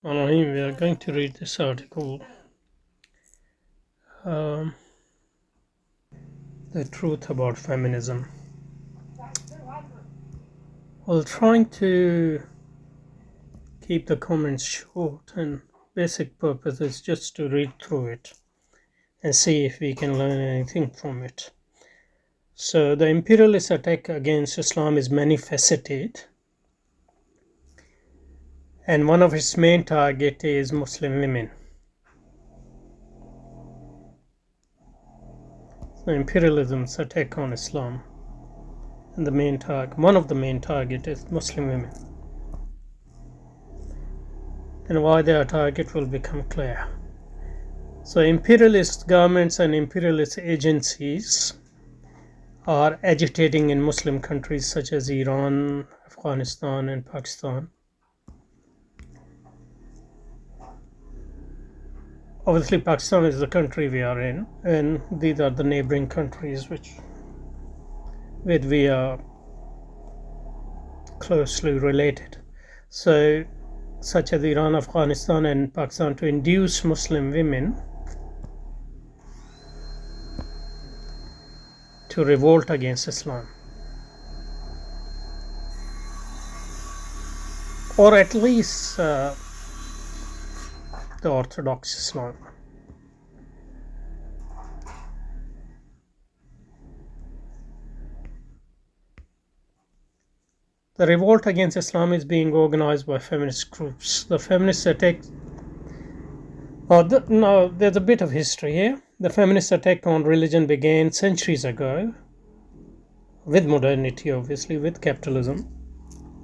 Elohim, we are going to read this article, The Truth About Feminism. While trying to keep the comments short, and basic purpose is just to read through it and see if we can learn anything from it. So the imperialist attack against Islam is many-faceted, and one of its main targets is Muslim women. The imperialism's attack on Islam, and one of the main targets is Muslim women. And why their target will become clear. So imperialist governments and imperialist agencies are agitating in Muslim countries such as Iran, Afghanistan, and Pakistan. Obviously, Pakistan is the country we are in, and these are the neighboring countries with we are closely related. So, such as Iran, Afghanistan, and Pakistan, to induce Muslim women to revolt against Islam, or at least the Orthodox Islam. The revolt against Islam is being organized by feminist groups. The feminist attack. Now, there's a bit of history here. The feminist attack on religion began centuries ago, with modernity, obviously, with capitalism,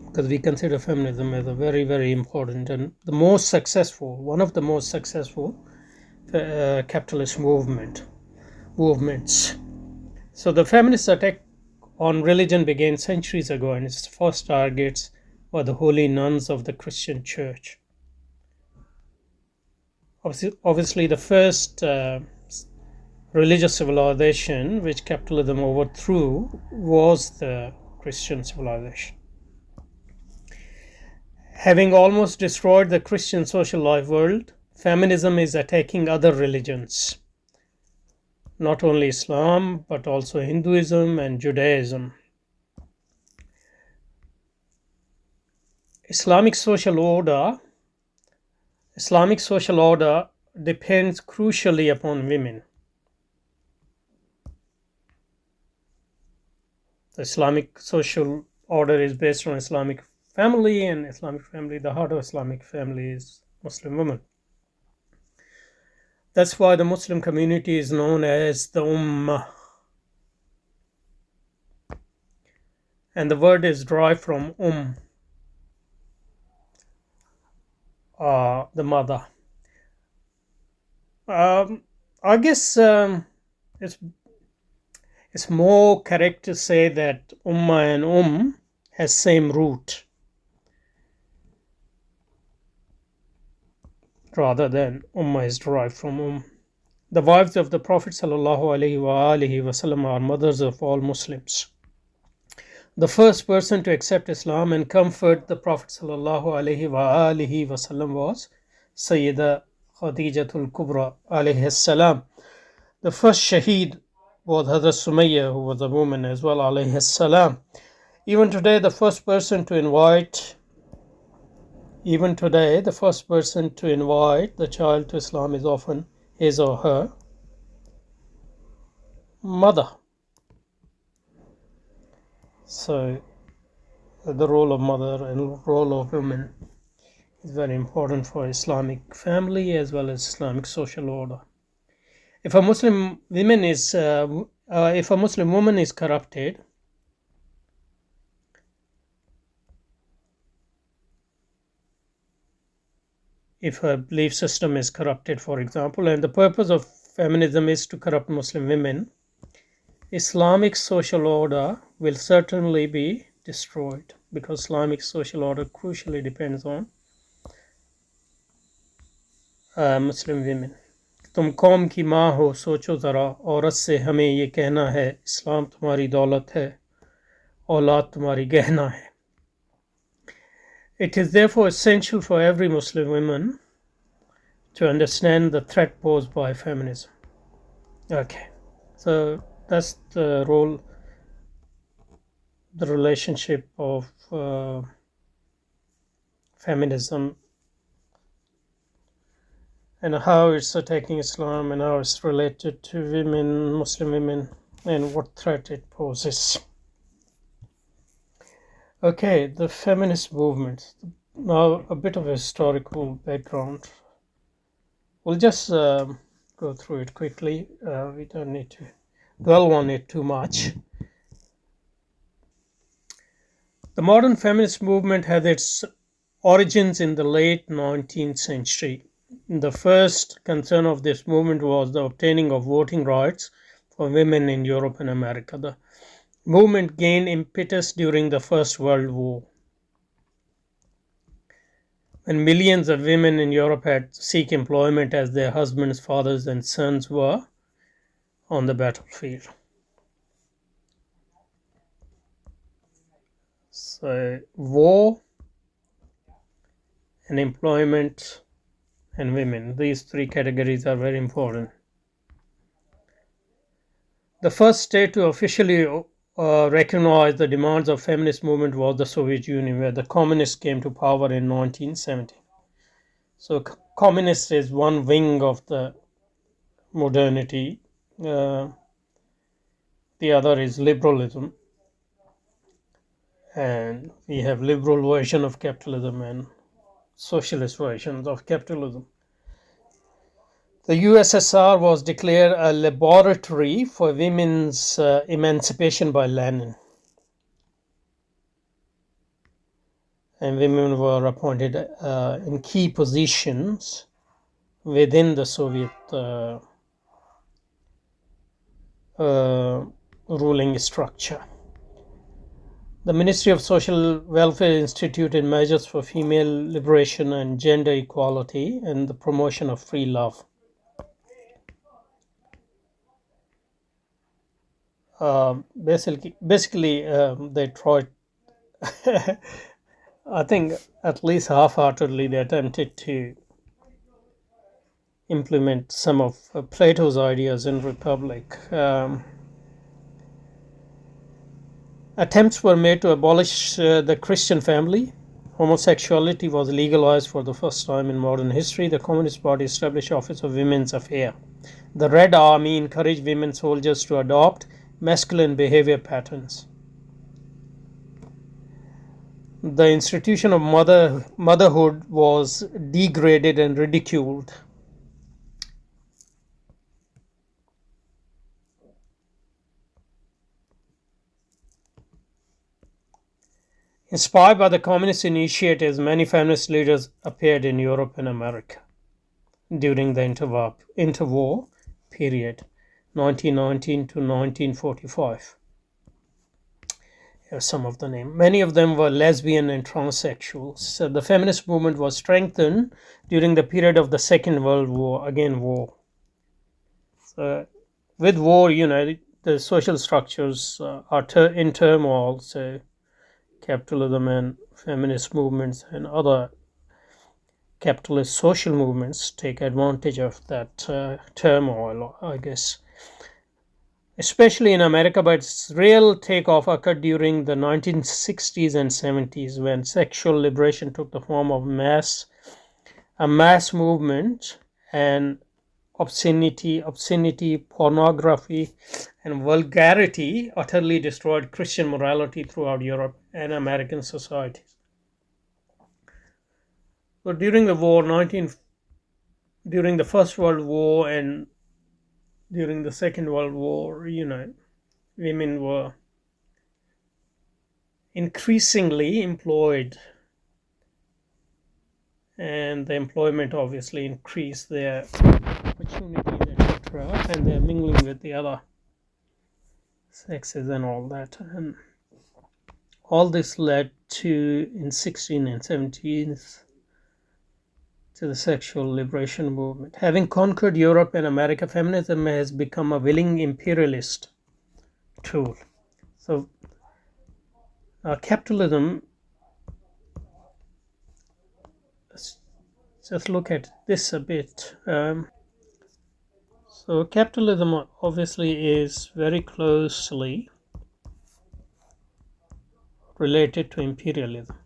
because we consider feminism as a very, very important and one of the most successful capitalist movements. So the feminist attack on religion began centuries ago, and its first targets were the holy nuns of the Christian church. Obviously, the first religious civilization which capitalism overthrew was the Christian civilization. Having almost destroyed the Christian social life world, feminism is attacking other religions, not only Islam, but also Hinduism and Judaism. Islamic social order depends crucially upon women. The Islamic social order is based on Islamic family, and Islamic family, the heart of Islamic family is Muslim women. That's why the Muslim community is known as the Ummah. And the word is derived from the mother. I guess it's more correct to say that Ummah and has same root, rather than Ummah is derived from The wives of the Prophet ﷺ are mothers of all Muslims. The first person to accept Islam and comfort the Prophet ﷺ was Sayyida Khadija Kubra alayhi salam. The first shaheed was Hazrat Sumayya, who was a woman as well, alayhi salam. Even today, the first person to invite the child to Islam is often his or her mother. So the role of mother and role of women is very important for Islamic family as well as Islamic social order. If a Muslim woman is corrupted, if her belief system is corrupted, for example, and the purpose of feminism is to corrupt Muslim women, Islamic social order will certainly be destroyed, because Islamic social order crucially depends on Muslim women. तुम कौम की माँ हो, सोचो ज़रा औरत से हमें ये कहना है, इस्लाम तुम्हारी दौलत है, औलाद तुम्हारी गहना है. It is therefore essential for every Muslim woman to understand the threat posed by feminism. Okay, so that's the role, the relationship of feminism and how it's attacking Islam and how it's related to women, Muslim women, and what threat it poses. Okay, the feminist movement. Now, a bit of a historical background. We'll just go through it quickly. We don't need to dwell on it too much. The modern feminist movement had its origins in the late 19th century. The first concern of this movement was the obtaining of voting rights for women in Europe and America. The movement gained impetus during the First World War, when millions of women in Europe had to seek employment as their husbands, fathers, and sons were on the battlefield. So, war and employment and women, these three categories are very important. The first state to officially recognize the demands of feminist movement was the Soviet Union, where the communists came to power in 1970. So communist is one wing of the modernity. The other is liberalism. And we have liberal version of capitalism and socialist versions of capitalism. The USSR was declared a laboratory for women's emancipation by Lenin. And women were appointed in key positions within the Soviet ruling structure. The Ministry of Social Welfare instituted measures for female liberation and gender equality and the promotion of free love. Basically, they tried, I think at least half-heartedly, they attempted to implement some of Plato's ideas in Republic. Attempts were made to abolish the Christian family. Homosexuality was legalized for the first time in modern history. The Communist Party established Office of Women's Affairs. The Red Army encouraged women soldiers to adopt masculine behavior patterns. The institution of motherhood was degraded and ridiculed. Inspired by the communist initiatives, many feminist leaders appeared in Europe and America during the interwar period, 1919 to 1945. Here are some of the names. Many of them were lesbian and transsexuals. So the feminist movement was strengthened during the period of the Second World War, again war. So with war, the social structures are in turmoil, so capitalism and feminist movements and other capitalist social movements take advantage of that turmoil, I guess. Especially in America, but its real takeoff occurred during the 1960s and 70s when sexual liberation took the form of a mass movement, and obscenity, pornography, and vulgarity utterly destroyed Christian morality throughout Europe and American societies. So during the war, during the First World War and during the Second World War, women were increasingly employed, and the employment obviously increased their opportunities, etc., and they're mingling with the other sexes and all that. And all this led to, in 16 and 17s, to the sexual liberation movement. Having conquered Europe and America, feminism has become a willing imperialist tool. So capitalism just look at this a bit. So capitalism obviously is very closely related to imperialism.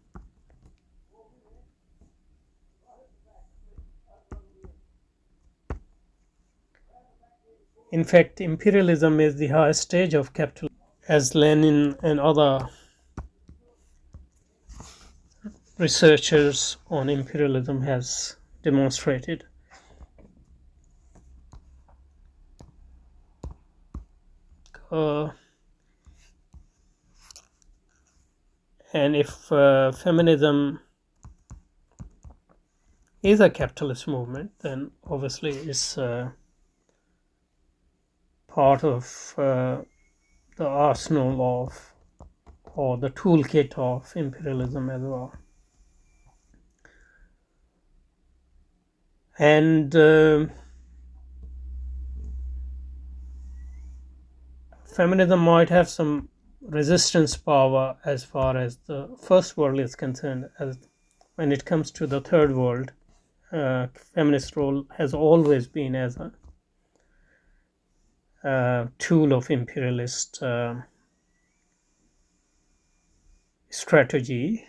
In fact, imperialism is the highest stage of capitalism, as Lenin and other researchers on imperialism has demonstrated. Uh, and if feminism is a capitalist movement, then obviously it's part of the arsenal of, or the toolkit of imperialism as well. And feminism might have some resistance power as far as the first world is concerned. As when it comes to the third world, feminist role has always been as a tool of imperialist strategy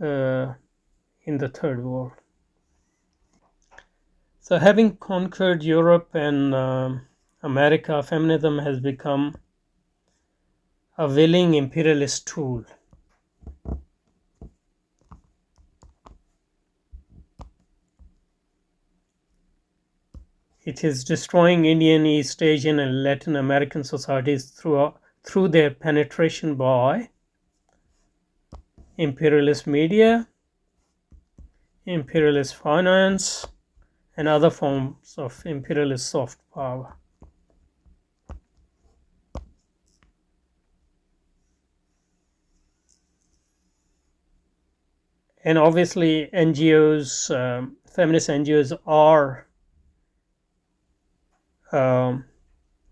in the third world. So, having conquered Europe and America, feminism has become a willing imperialist tool. It is destroying Indian, East Asian, and Latin American societies through their penetration by imperialist media, imperialist finance, and other forms of imperialist soft power. And obviously, NGOs, feminist NGOs, are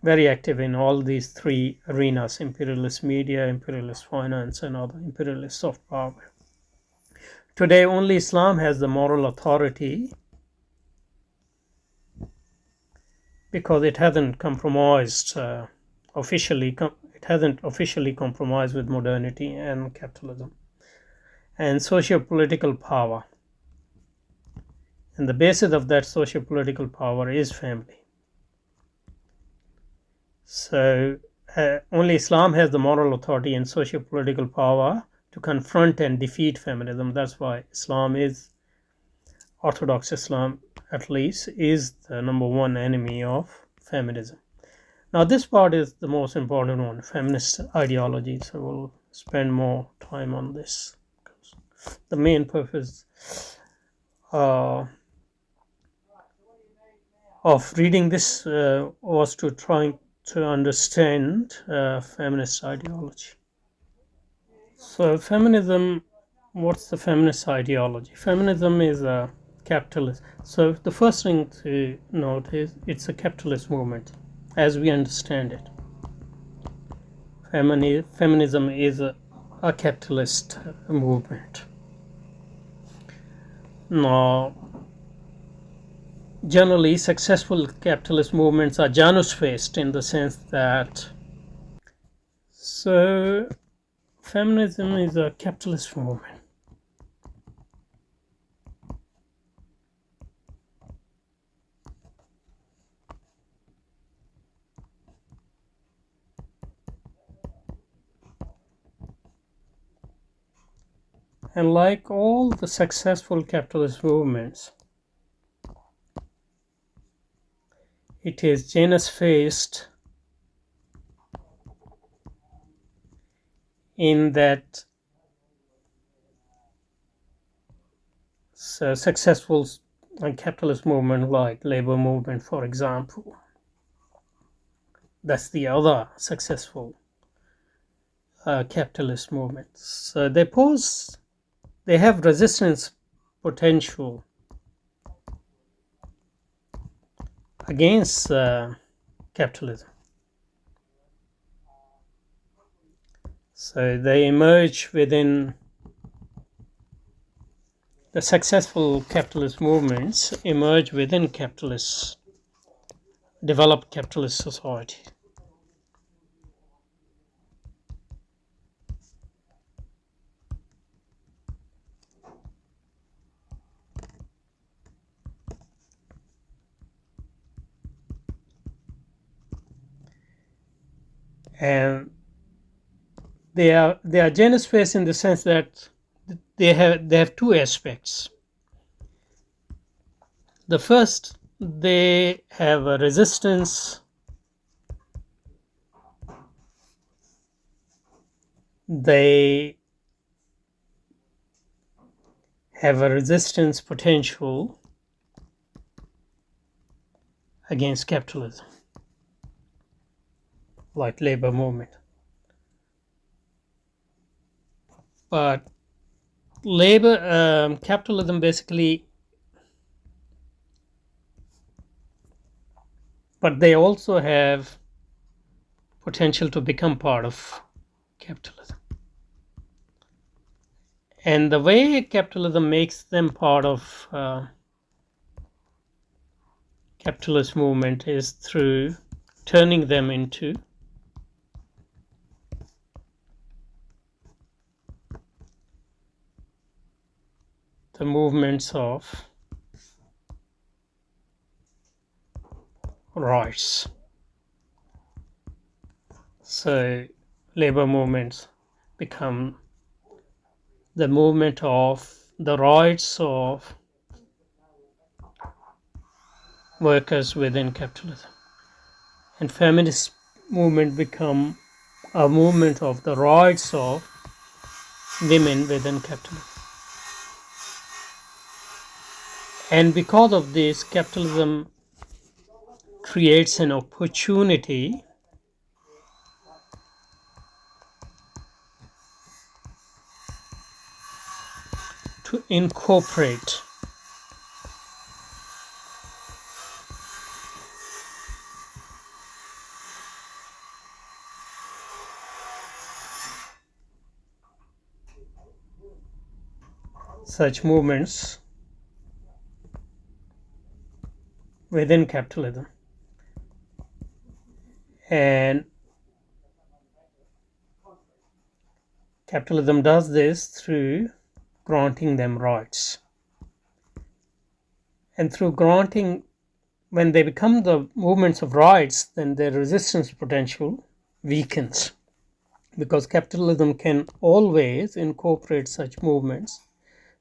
very active in all these three arenas: imperialist media, imperialist finance, and other imperialist soft power. Today, only Islam has the moral authority because it hasn't compromised officially. It hasn't officially compromised with modernity and capitalism and socio-political power. And the basis of that socio-political power is family. So only Islam has the moral authority and socio-political power to confront and defeat feminism. That's why Islam is, Orthodox Islam at least, is the number one enemy of feminism. Now this part is the most important one, feminist ideology, so we'll spend more time on this. The main purpose of reading this was to try to understand feminist ideology. So feminism, what's the feminist ideology? Feminism is a capitalist. So the first thing to note is it's a capitalist movement as we understand it. Feminism is a capitalist movement. Now, generally, successful capitalist movements are Janus-faced in the sense that, so feminism is a capitalist movement. And like all the successful capitalist movements, it is Janus-faced in that successful capitalist movement like labor movement, for example, that's the other successful capitalist movement. So they have resistance potential against capitalism. So they emerge within the successful capitalist movements emerge within developed capitalist society. And they are gender space in the sense that they have two aspects. The first, they have a resistance. They have a resistance potential against capitalism, like labor movement. But capitalism basically, but they also have potential to become part of capitalism. And the way capitalism makes them part of capitalist movement is through turning them into the movements of rights. So labor movements become the movement of the rights of workers within capitalism, and feminist movement become a movement of the rights of women within capitalism. And because of this, capitalism creates an opportunity to incorporate such movements within capitalism. And capitalism does this through granting them rights. And through granting, when they become the movements of rights, then their resistance potential weakens, because capitalism can always incorporate such movements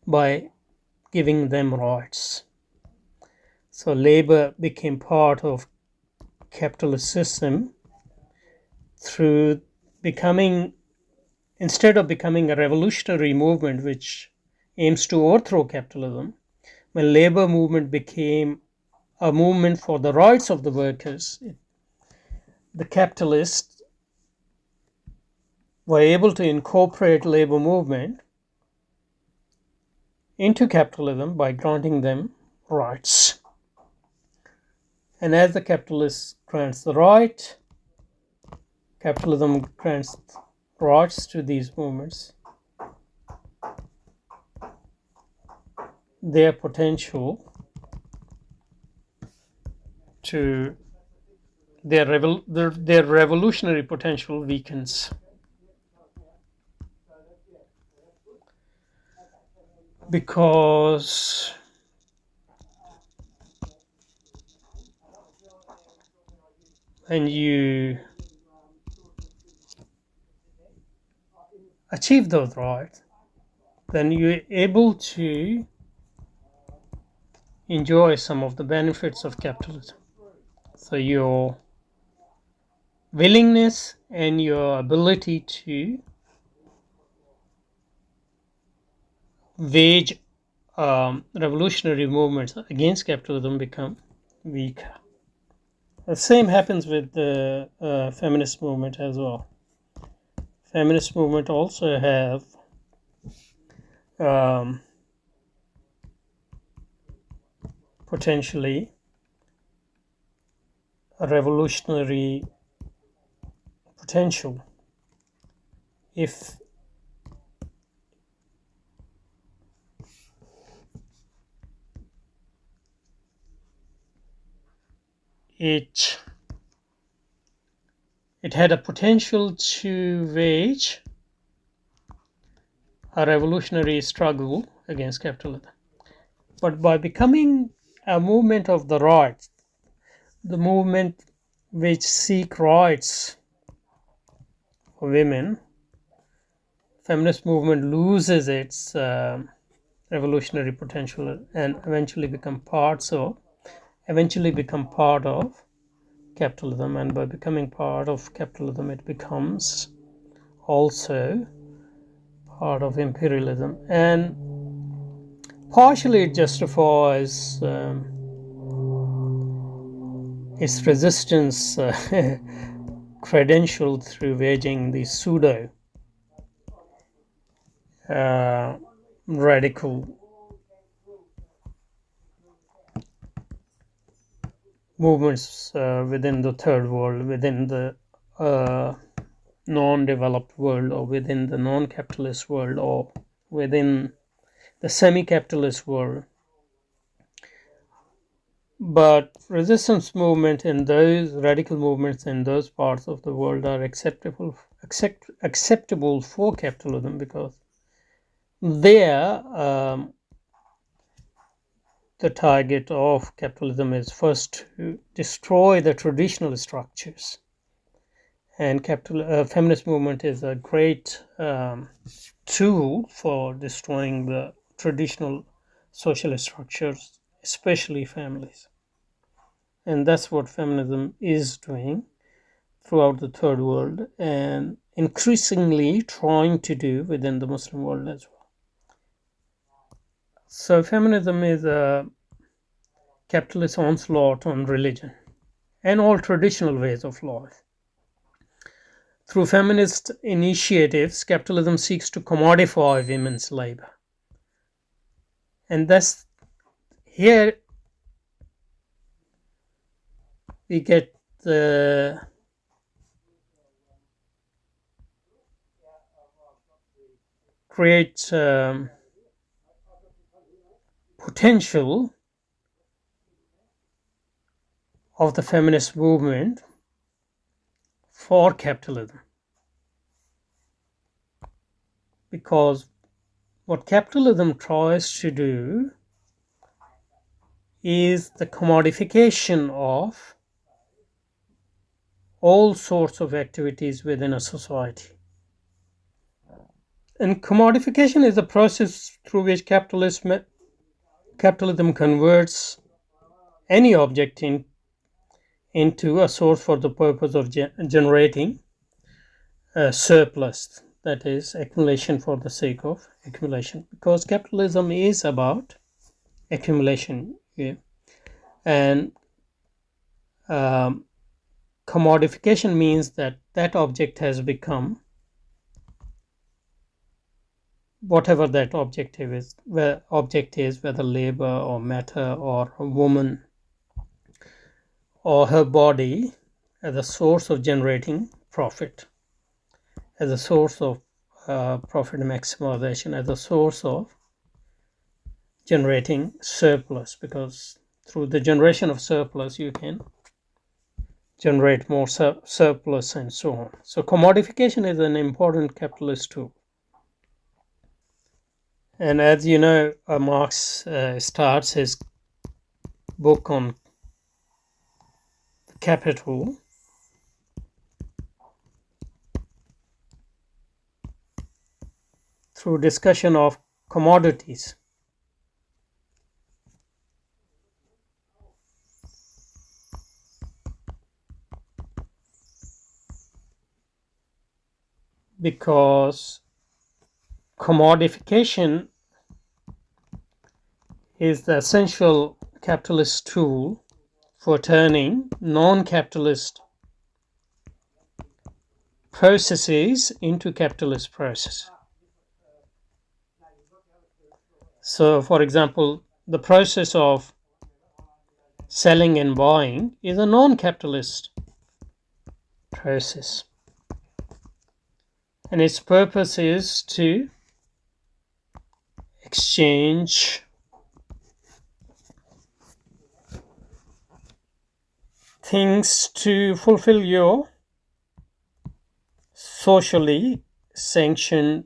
by giving them rights. So labor became part of capitalist system through becoming, instead of becoming a revolutionary movement which aims to overthrow capitalism, when labor movement became a movement for the rights of the workers, the capitalists were able to incorporate labor movement into capitalism by granting them rights. And as the capitalist grants the right, capitalism grants rights to these movements. Their potential to their revolutionary potential weakens, because when you achieve those rights, then you're able to enjoy some of the benefits of capitalism. So your willingness and your ability to wage revolutionary movements against capitalism become weaker. The same happens with the feminist movement as well. Feminist movement also have potentially a revolutionary potential if it had a potential to wage a revolutionary struggle against capitalism. But by becoming a movement of the rights, the movement which seek rights for women, feminist movement loses its revolutionary potential and eventually become part of capitalism. And by becoming part of capitalism, it becomes also part of imperialism, and partially it justifies its resistance credential through waging the pseudo radical movements within the third world, within the non-developed world, or within the non-capitalist world, or within the semi-capitalist world. But resistance movement in those radical movements in those parts of the world are acceptable for capitalism, because there the target of capitalism is first to destroy the traditional structures, and feminist movement is a great tool for destroying the traditional social structures, especially families. And that's what feminism is doing throughout the third world, and increasingly trying to do within the Muslim world as well. So feminism is a capitalist onslaught on religion and all traditional ways of life. Through feminist initiatives, capitalism seeks to commodify women's labor. And that's here we get the great potential of the feminist movement for capitalism. Because what capitalism tries to do is the commodification of all sorts of activities within a society. And commodification is a process through which capitalism converts any object into a source for the purpose of generating a surplus, that is, accumulation for the sake of accumulation, because capitalism is about accumulation. Yeah. And commodification means that object has become whatever that object is, whether labor or matter or a woman or her body, as a source of generating profit, as a source of profit maximization, as a source of generating surplus, because through the generation of surplus you can generate more surplus and so on. So commodification is an important capitalist tool. And as you know, Marx starts his book on capital through discussion of commodities. Because commodification is the essential capitalist tool for turning non-capitalist processes into capitalist processes. So, for example, the process of selling and buying is a non-capitalist process, and its purpose is to exchange things to fulfill your socially sanctioned,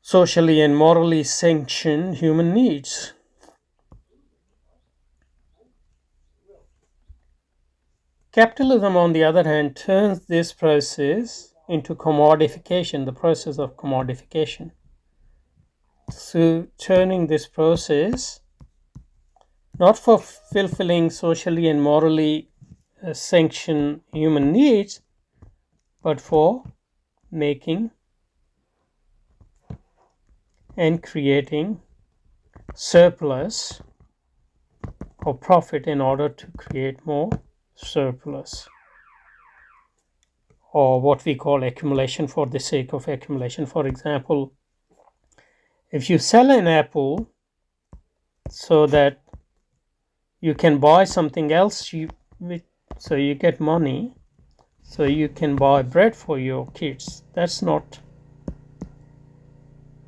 socially and morally sanctioned human needs. Capitalism, on the other hand, turns this process into commodification, the process of commodification. So, turning this process not for fulfilling socially and morally sanctioned human needs, but for making and creating surplus or profit in order to create more surplus, or what we call accumulation for the sake of accumulation. For example, if you sell an apple so that you can buy something else, so you get money, so you can buy bread for your kids, that's not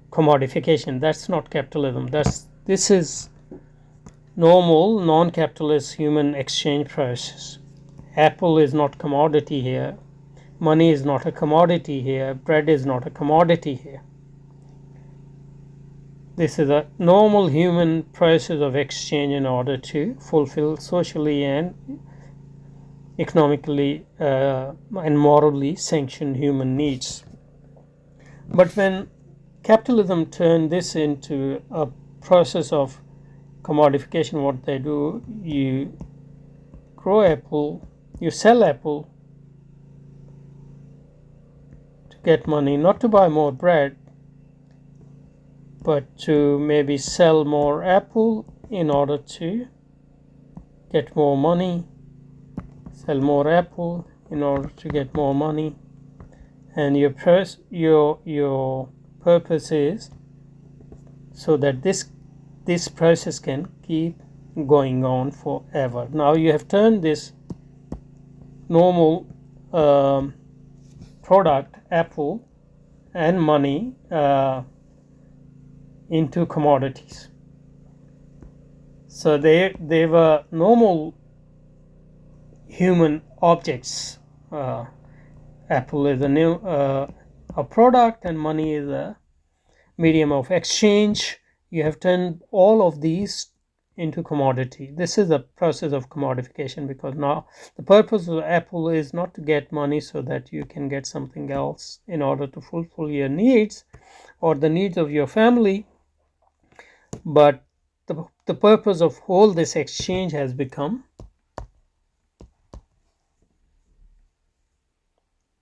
commodification, that's not capitalism. This is normal non-capitalist human exchange process. Apple is not commodity here, money is not a commodity here, bread is not a commodity here. This is a normal human process of exchange in order to fulfill socially and economically and morally sanctioned human needs. But when capitalism turned this into a process of commodification, what they do, you grow apple, you sell apple to get money, not to buy more bread, but to maybe sell more apple in order to get more money, sell more apple in order to get more money. And your purpose is so that this process can keep going on forever. Now you have turned this normal product, apple and money, into commodities. So they were normal human objects. Apple is a product, and money is a medium of exchange. You have turned all of these into commodity. This is a process of commodification, because now the purpose of Apple is not to get money so that you can get something else in order to fulfill your needs or the needs of your family, but the purpose of all this exchange has become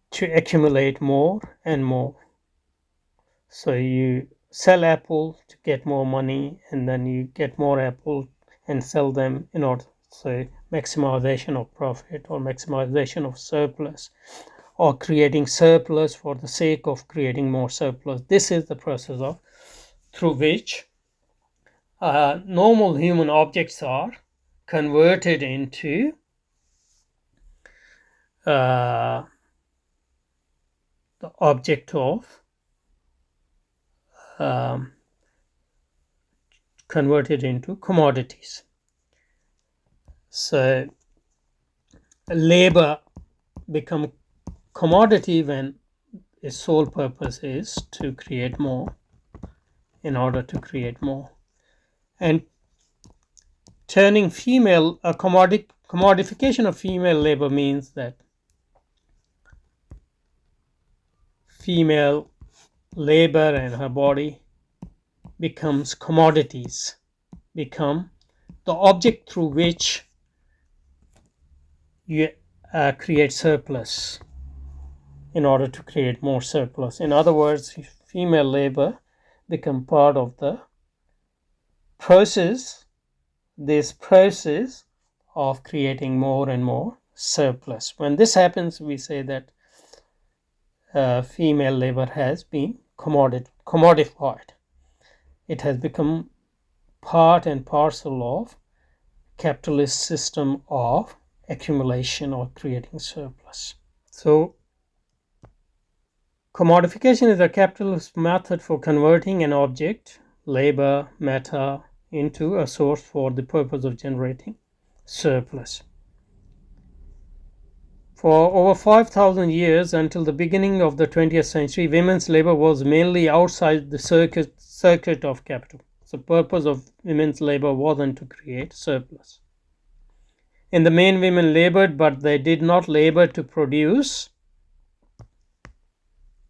to accumulate more and more. So you sell apple to get more money, and then you get more apple and sell them in order to maximization of profit or maximization of surplus, or creating surplus for the sake of creating more surplus. This is the process through which normal human objects are converted into the object of converted into commodities. So labor become commodity when its sole purpose is to create more in order to create more. And turning female, a commodification of female labor means that female labor and her body becomes commodities, become the object through which you create surplus in order to create more surplus. In other words, female labor become part of the process, this process of creating more and more surplus. When this happens, we say that female labor has been commodified. It has become part and parcel of capitalist system of accumulation or creating surplus. So commodification is a capitalist method for converting an object, labor, matter, into a source for the purpose of generating surplus. For over 5,000 years, until the beginning of the 20th century, women's labor was mainly outside the circuit of capital. The purpose of women's labor wasn't to create surplus. In the main, women labored, but they did not labor to produce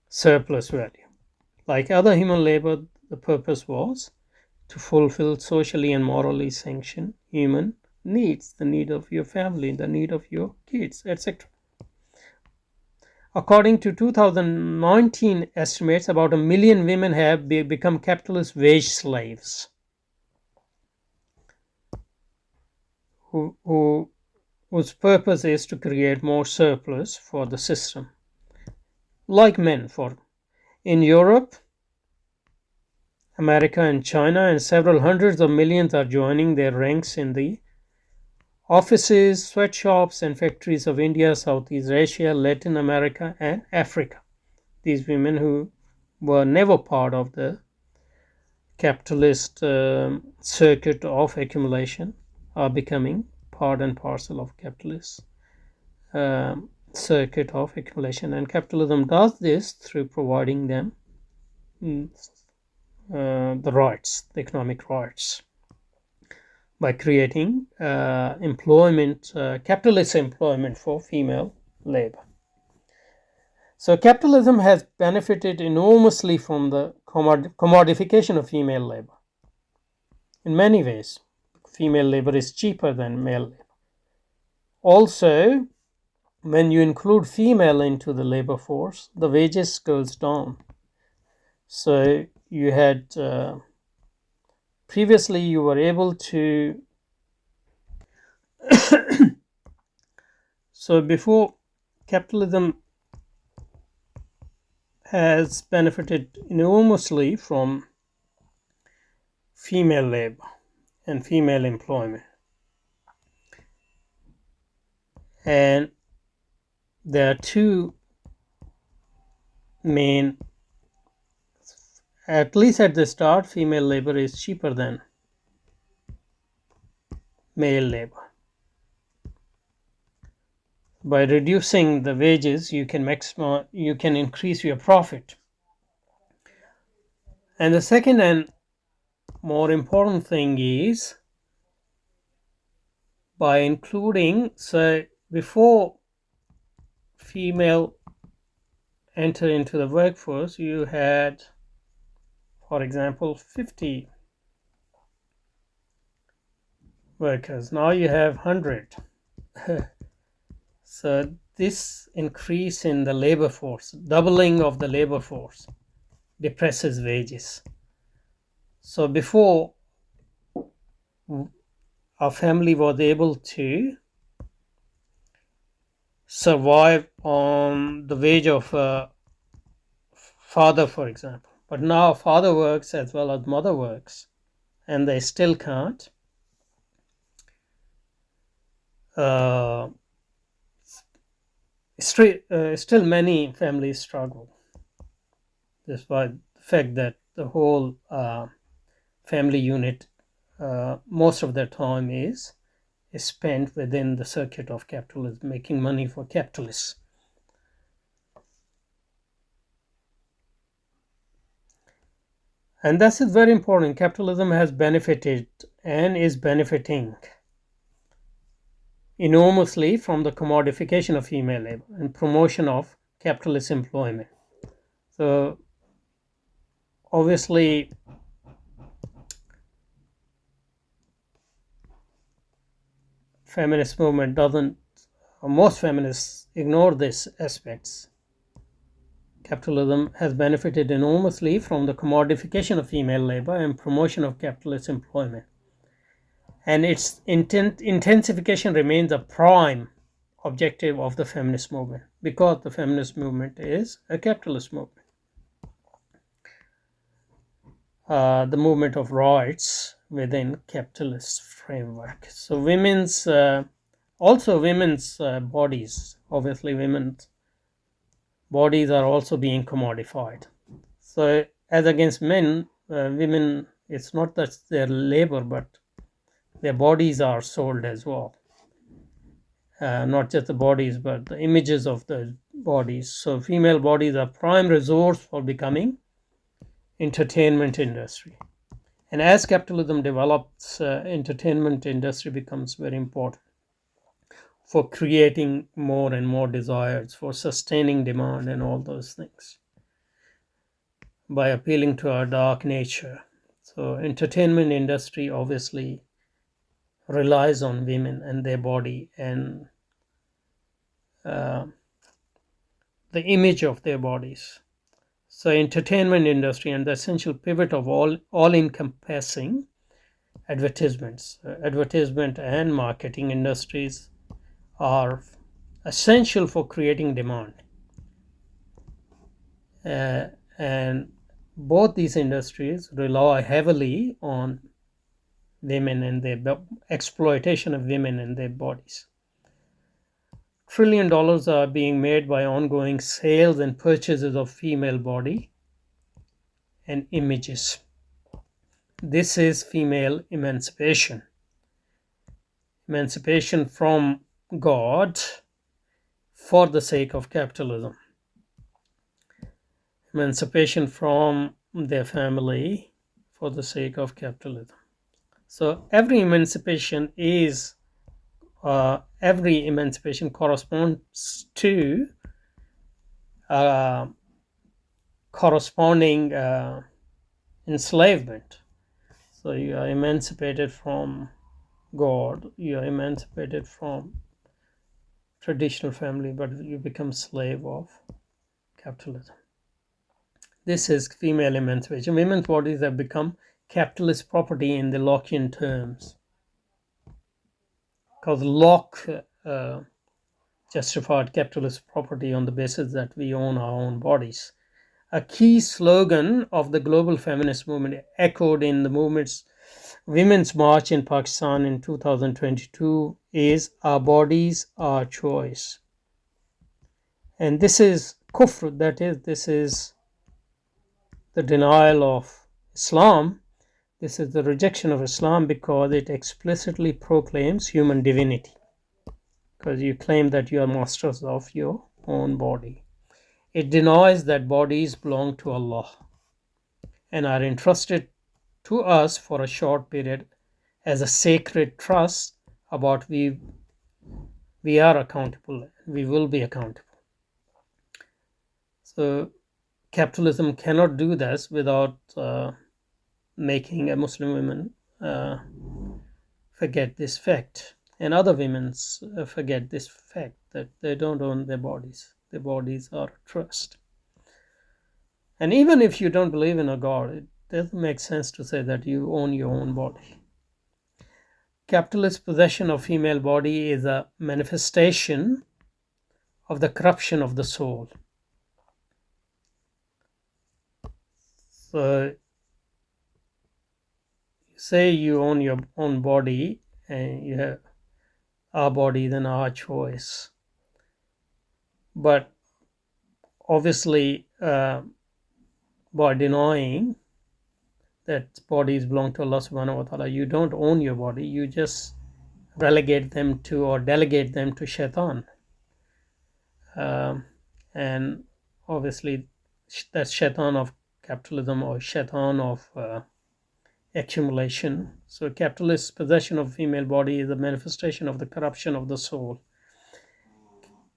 surplus value. Like other human labor, the purpose was to fulfill socially and morally sanctioned human needs, the need of your family, the need of your kids, etc. According to 2019 estimates, about 1 million women have become capitalist wage slaves whose purpose is to create more surplus for the system. Like men, in Europe, America and China, and several hundreds of millions are joining their ranks in the offices, sweatshops, and factories of India, Southeast Asia, Latin America, and Africa. These women who were never part of the capitalist circuit of accumulation are becoming part and parcel of capitalist circuit of accumulation. And capitalism does this through providing them the rights, the economic rights, by creating capitalist employment for female labor. So capitalism has benefited enormously from the commodification of female labor. In many ways, female labor is cheaper than male labor. Also, when you include female into the labor force, the wages goes down. So you had previously you were able to so before, capitalism has benefited enormously from female labor and female employment, and there are two main, at least at the start, female labor is cheaper than male labor. By reducing the wages, you can increase your profit. And the second and more important thing is, by including, so before female enter into the workforce, you had, for example, 50 workers. Now you have 100. So this increase in the labor force, doubling of the labor force, depresses wages. So before, our family was able to survive on the wage of a father, for example. But now father works as well as mother works, and they still can't still many families struggle, despite the fact that the whole family unit, most of their time is spent within the circuit of capitalism, making money for capitalists. And this is very important. Capitalism has benefited and is benefiting enormously from the commodification of female labor and promotion of capitalist employment. So obviously, feminist movement doesn't, or most feminists ignore these aspects. Capitalism has benefited enormously from the commodification of female labor and promotion of capitalist employment. And its intensification remains a prime objective of the feminist movement, because the feminist movement is a capitalist movement. The movement of rights within capitalist framework. So women's bodies, obviously women's bodies are also being commodified. So as against men, women, it's not that their labor, but their bodies are sold as well. not just the bodies, but the images of the bodies. So female bodies are prime resource for becoming entertainment industry. And as capitalism develops, entertainment industry becomes very important for creating more and more desires, for sustaining demand and all those things, by appealing to our dark nature. So entertainment industry obviously relies on women and their body and uh, the image of their bodies. So entertainment industry and the essential pivot of all encompassing advertisements, advertisement and marketing industries are essential for creating demand. And both these industries rely heavily on women and their exploitation of women and their bodies. $1 trillion are being made by ongoing sales and purchases of female body and images. This is female emancipation. Emancipation from God for the sake of capitalism. Emancipation from their family for the sake of capitalism. So every emancipation corresponds to corresponding enslavement. So you are emancipated from God, you are emancipated from traditional family, but you become slave of capitalism. This is female emancipation. Women's bodies have become capitalist property in the Lockean terms, because Locke justified capitalist property on the basis that we own our own bodies. A key slogan of the global feminist movement, echoed in the movement's Women's March in Pakistan in 2022, is "Our bodies, our choice." And this is kufr, that is, this is the denial of Islam. This is the rejection of Islam because it explicitly proclaims human divinity. Because you claim that you are masters of your own body. It denies that bodies belong to Allah and are entrusted to us for a short period as a sacred trust about we are accountable, we will be accountable. So capitalism cannot do this without making a Muslim woman forget this fact, and other women forget this fact, that they don't own their bodies. Their bodies are a trust. And even if you don't believe in a God, it doesn't make sense to say that you own your own body. Capitalist possession of female body is a manifestation of the corruption of the soul. So you say you own your own body and you have our body, then our choice. But obviously, by denying that bodies belong to Allah subhanahu wa ta'ala, you don't own your body, you just relegate them to or delegate them to shaitan. And obviously that's shaitan of capitalism or shaitan of accumulation. So capitalist possession of female body is a manifestation of the corruption of the soul.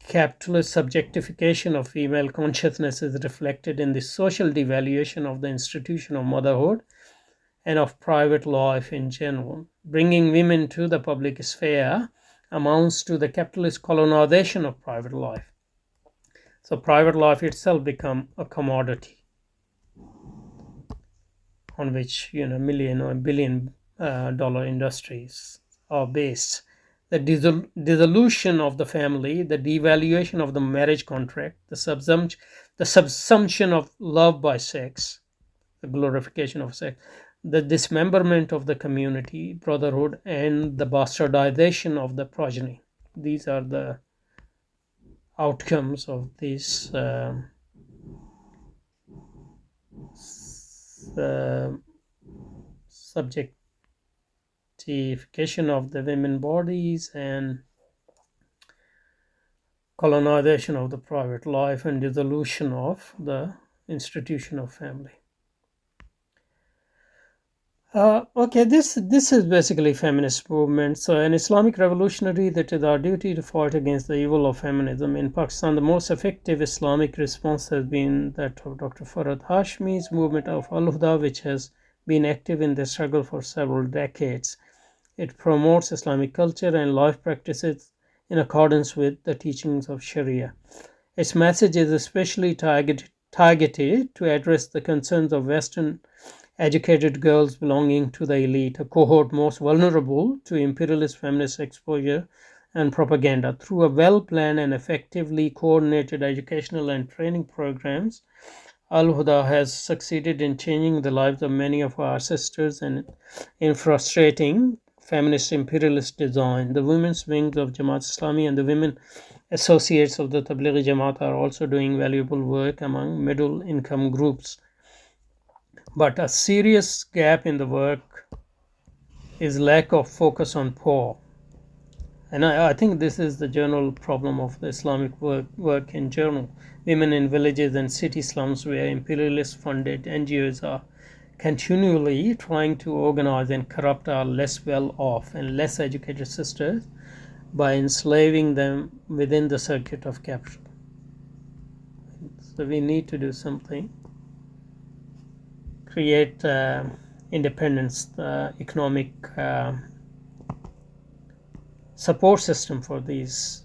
Capitalist subjectification of female consciousness is reflected in the social devaluation of the institution of motherhood and of private life in general. Bringing women to the public sphere amounts to the capitalist colonization of private life. So private life itself becomes a commodity on which million or billion dollar industries are based. The dissolution of the family, the devaluation of the marriage contract, the subsumption of love by sex, the glorification of sex, the dismemberment of the community, brotherhood, and the bastardization of the progeny. These are the outcomes of this subjectification of the women bodies and colonization of the private life and dissolution of the institution of family. Okay, this is basically feminist movement. So, an Islamic revolutionary, that is our duty to fight against the evil of feminism. In Pakistan, the most effective Islamic response has been that of Dr. Farhad Hashmi's movement of Al Huda, which has been active in the struggle for several decades. It promotes Islamic culture and life practices in accordance with the teachings of Sharia. Its message is especially targeted to address the concerns of Western educated girls belonging to the elite, a cohort most vulnerable to imperialist feminist exposure and propaganda. Through a well-planned and effectively coordinated educational and training programs, Al-Huda has succeeded in changing the lives of many of our sisters and in frustrating feminist imperialist design. The women's wings of Jamaat Islami and the women associates of the Tablighi Jamaat are also doing valuable work among middle income groups. But a serious gap in the work is lack of focus on poor. And I think this is the general problem of the Islamic work in general. Women in villages and city slums where imperialist funded NGOs are continually trying to organize and corrupt our less well off and less educated sisters by enslaving them within the circuit of capital. So we need to do something. Create independence, economic support system for these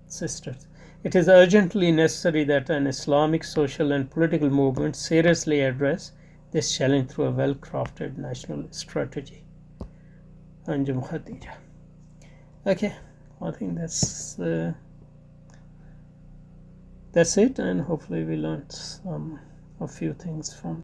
sisters. It is urgently necessary that an Islamic social and political movement seriously address this challenge through a well-crafted national strategy. Anjum Khadija. Okay, I think that's it, and hopefully we learned a few things from